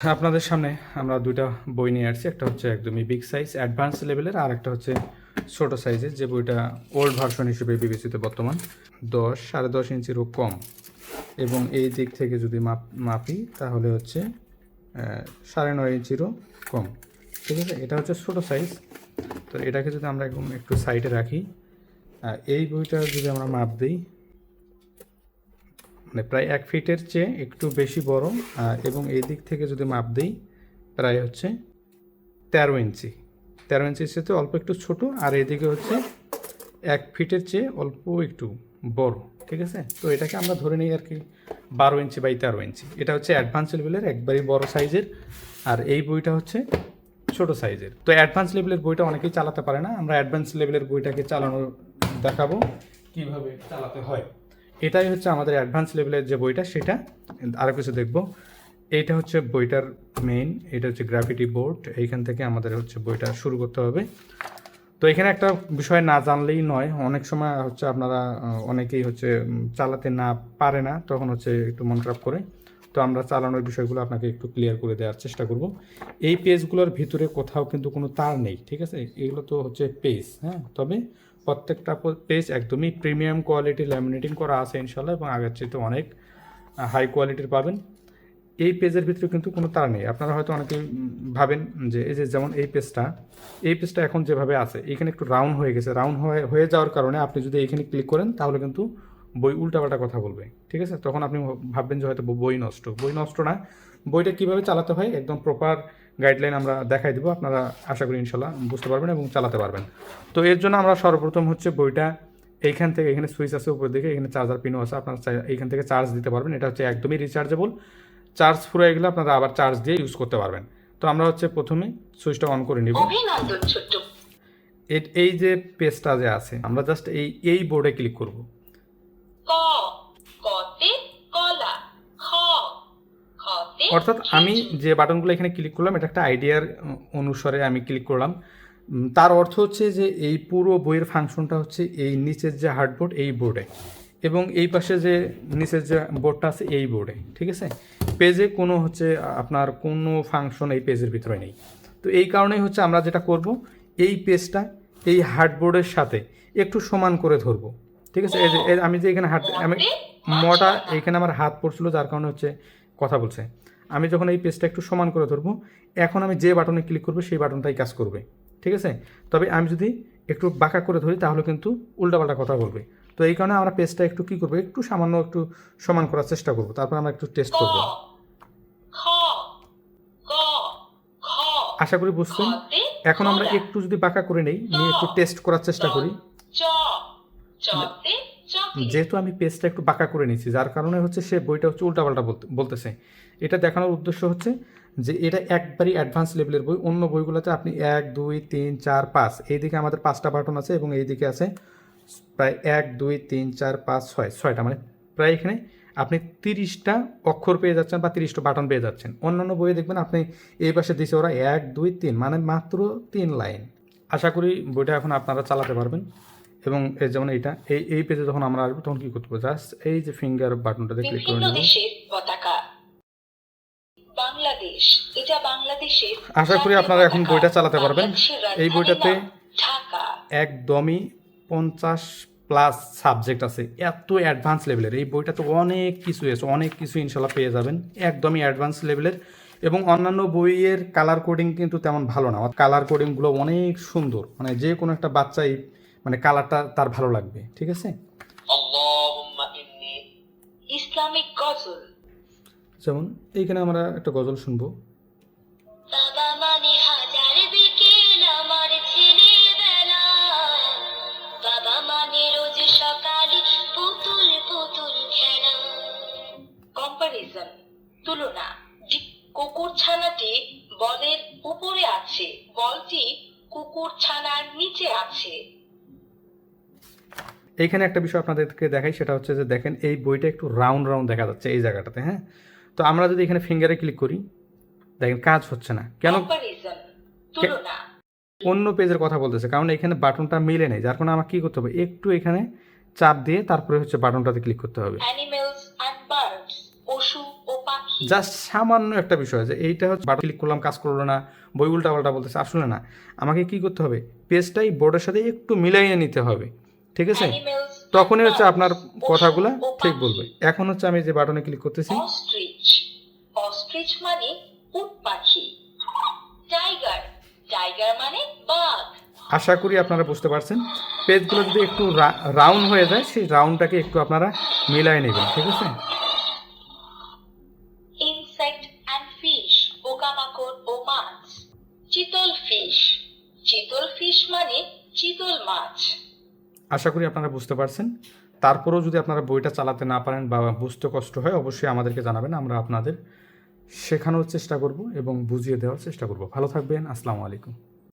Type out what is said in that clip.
আপনাদের সামনে আমরা দুইটা বই নিয়ে আসছি। একটা হচ্ছে একদমই বিগ সাইজ অ্যাডভান্স লেভেলের, আর একটা হচ্ছে ছোট সাইজের, যে বইটা ওল্ড ভার্সন হিসেবে বিবেচিত বর্তমান 10-10.5 ইঞ্চিরও কম। এবং এই দিক থেকে যদি মাপি তাহলে হচ্ছে 9.5 ইঞ্চিরও কম। ঠিক আছে, এটা হচ্ছে ছোট সাইজ। তো এটাকে যদি আমরা একটু সাইডে রাখি, এই বইটা যদি আমরা মাপ দিই, মানে প্রায় 1 ফিটের চেয়ে একটু বেশি বড়, এবং এই দিক থেকে যদি মাপ দিই প্রায় হচ্ছে 13 ইঞ্চি। 13 ইঞ্চির চেয়ে অল্প একটু ছোট, আর এদিকে হচ্ছে 1 ফিটের চেয়ে অল্প একটু বড়। ঠিক আছে, তো এটাকে আমরা ধরে নিই আর কি 12 ইঞ্চি বাই 13 ইঞ্চি। এটা হচ্ছে অ্যাডভান্স লেভেলের একবারই বড় সাইজের, আর এই বইটা হচ্ছে ছোট সাইজের। তো অ্যাডভান্স লেভেলের বইটা অনেকেই চালাতে পারে না, আমরা অ্যাডভান্স লেভেলের বইটাকে চালানো দেখাবো কিভাবে চালাতে হয়। এটাই হচ্ছে আমাদের অ্যাডভান্স লেভেলের যে বইটা, সেটা আরও কিছু দেখব। এইটা হচ্ছে বইটার মেইন, এটা হচ্ছে গ্রাফিটি বোর্ড। এইখান থেকে আমাদের হচ্ছে বইটা শুরু করতে হবে। তো এখানে একটা বিষয় না জানলেই নয়, অনেক সময় হচ্ছে আপনারা অনেকেই হচ্ছে চালাতে না পারে না, তখন হচ্ছে একটু মন খারাপ করে। তো আমরা চালানোর বিষয়গুলো আপনাকে একটু ক্লিয়ার করে দেওয়ার চেষ্টা করব। এই পেজগুলোর ভিতরে কোথাও কিন্তু কোনো তার নেই, ঠিক আছে? এগুলো তো হচ্ছে পেজ, হ্যাঁ, তবে প্রত্যেকটা পেজ একদমই প্রিমিয়াম কোয়ালিটি ল্যামিনেটিং করা আছে ইনশাল্লাহ, এবং আগের চাইতে অনেক হাই কোয়ালিটির পাবেন। এই পেজের ভিতরে কিন্তু কোনো তার নেই। আপনারা হয়তো অনেকেই ভাবেন যে এই যে যেমন এই পেজটা এখন যেভাবে আছে, এখানে একটু রাউন্ড হয়ে গেছে। রাউন্ড হয়ে যাওয়ার কারণে আপনি যদি এখানে ক্লিক করেন তাহলে কিন্তু বই উল্টাপাল্টা কথা বলবে, ঠিক আছে? তখন আপনি ভাববেন যে হয়তো বই নষ্ট না। বইটা কীভাবে চালাতে হয় একদম প্রপার গাইডলাইন আমরা দেখাই দিব, আপনারা আশা করি ইনশাল্লাহ বুঝতে পারবেন এবং চালাতে পারবেন। তো এর জন্য আমরা সর্বপ্রথম হচ্ছে বইটা এইখান থেকে, এখানে সুইচ আছে উপর দিকে, এখানে চার্জার পিনও আছে, আপনারা এইখান থেকে চার্জ দিতে পারবেন। এটা হচ্ছে একদমই রিচার্জেবল। চার্জ ফুরিয়ে গেলে আপনারা আবার চার্জ দিয়ে ইউজ করতে পারবেন। তো আমরা হচ্ছে প্রথমে সুইচটা অন করে নিব। এই যে পেজটা যে আছে, আমরা জাস্ট এই বোর্ডে ক্লিক করব। অর্থাৎ আমি যে বাটনগুলো এখানে ক্লিক করলাম, এটা একটা আইডিয়ার অনুসারে আমি ক্লিক করলাম। তার অর্থ হচ্ছে যে এই পুরো বইয়ের ফাংশনটা হচ্ছে এই নিচের যে হার্ডবোর্ড, এই বোর্ডে, এবং এই পাশে যে নিচের যে বোর্ডটা আছে এই বোর্ডে, ঠিক আছে? পেজে কোনো হচ্ছে আপনার কোনো ফাংশন এই পেজের ভিতরে নেই। তো এই কারণেই হচ্ছে আমরা যেটা করব, এই পেজটা এই হার্ডবোর্ডের সাথে একটু সমান করে ধরবো, ঠিক আছে? এই যে আমি যে এখানে আমি এখানে আমার হাত পড়ছিল, যার কারণে হচ্ছে কথা বলছে। আমি যখন এই পেজটা একটু সমান করে ধরবো, এখন আমি যে বাটনে ক্লিক করবো সেই বাটনটাই কাজ করবে, ঠিক আছে? তবে আমি যদি একটু বাঁকা করে ধরি তাহলে কিন্তু উল্টাপাল্টা কথা বলবে। তো এই কারণে আমরা পেজটা একটু কী করবো, একটু সামান্য একটু সমান করার চেষ্টা করবো, তারপর আমরা একটু টেস্ট করবো। আশা করি বুঝছেন। এখন আমরা একটু যদি বাঁকা করে নিয়ে একটু টেস্ট করার চেষ্টা করি। যেহেতু আমি পেজটা একটু বাঁকা করে নিয়েছি, যার কারণে হচ্ছে সে বইটা হচ্ছে উল্টাপাল্টা বলতেছে। এটা দেখানোর উদ্দেশ্য হচ্ছে যে এটা একবারই অ্যাডভান্স লেভেলের বই। অন্য বইগুলোতে আপনি 1, 2, 3, 4, 5, এইদিকে আমাদের 5টা বাটন আছে, এবং এইদিকে আছে প্রায় 1, 2, 3, 4, 5, 6টা, মানে প্রায় এখানে আপনি 30টা অক্ষর পেয়ে যাচ্ছেন বা 30টা বাটন পেয়ে যাচ্ছেন। অন্যান্য বইয়ে দেখবেন আপনি এই পাশে দিছে ওরা 1, 2, 3, মানে মাত্র 3 লাইন। আশা করি বইটা এখন আপনারা চালাতে পারবেন। এবং যেমন এইটা এই পেজে যখন আমরা আসবো তখন কী করতে হবে, জাস্ট এই যে ফিঙ্গার বাটনটাতে ক্লিক করে নেব। আশা করি আপনারা এখন বইটা চালাতে পারবেন। এই বইটাতে একদমই 50+ সাবজেক্ট আছে, এত অ্যাডভান্স লেভেলের। এই বইটাতে অনেক কিছু আছে, অনেক কিছু ইনশাল্লাহ পেয়ে যাবেন, একদমই অ্যাডভান্স লেভেলের। এবং অন্যান্য বইয়ের কালার কোডিং কিন্তু তেমন ভালো না, কালার কোডিংগুলো অনেক সুন্দর, মানে যে কোনো একটা বাচ্চাই মানে কালারটা তার ভালো লাগবে, ঠিক আছে? ইসলামিক গজল, যেমন এইখানে আমরা একটা গজল শুনবো। তুলনা, কুকুর ছানাটি বলের উপরে আছে, বলটি কুকুর ছানার নিচে আছে। এইখানে একটা বিষয় আপনাদেরকে দেখাই, সেটা হচ্ছে যে দেখেন এই বইটা একটু রাউন্ড দেখা যাচ্ছে এই জায়গাটাতে, হ্যাঁ? তো আমরা যদি এখানে ফিঙ্গারে ক্লিক করি, দেখেন কাজ হচ্ছে না কেন? অন্য পেজের কথা বলতেছে, কারণ এখানে বাটনটা মিলে নেই, যার কারণে আমাকে কী করতে হবে, একটু এখানে চাপ দিয়ে তারপরে হচ্ছে বাটনটাতে ক্লিক করতে হবে। পশু ও পাখি, জাস্ট সামান্য একটা বিষয় যে এইটা হচ্ছে বাটন ক্লিক করলাম কাজ করলো না, বই উল্টাপাল্টা বলতেছে, আসলে না, আমাকে কি করতে হবে, পেজটাই বোর্ডের সাথে একটু মিলাইয়ে নিতে হবে, ঠিক আছে? Animals তখনই and হচ্ছে birds, আপনার পশু কথাগুলো ও ঠিক পাখি। বলবে। এখন হচ্ছে আমি যে বাটনে ক্লিক করতেছি, অস্ট্রিচ, অস্ট্রিচ মানে উট পাখি। টাইগার, টাইগার মানে বাঘ। আশা করি আপনারা বুঝতে পারছেন। পেজগুলো যদি একটু রাউন্ড হয়ে যায়, সেই রাউন্ডটাকে একটু আপনারা মিলাই নেবেন, ঠিক আছে? ইনসেক্ট অ্যান্ড ফিশ, পোকামাকড় ও মাছ। চিতল ফিশ, চিতল ফিশ মানে চিতল মাছ। আশা করি আপনারা বুঝতে পারছেন। তারপরেও যদি আপনারা বইটা চালাতে না পারেন বা বুঝতে কষ্ট হয়, অবশ্যই আমাদেরকে জানাবেন, আমরা আপনাদের শেখানোর চেষ্টা করব এবং বুঝিয়ে দেওয়ার চেষ্টা করব। ভালো থাকবেন, আসসালামু আলাইকুম।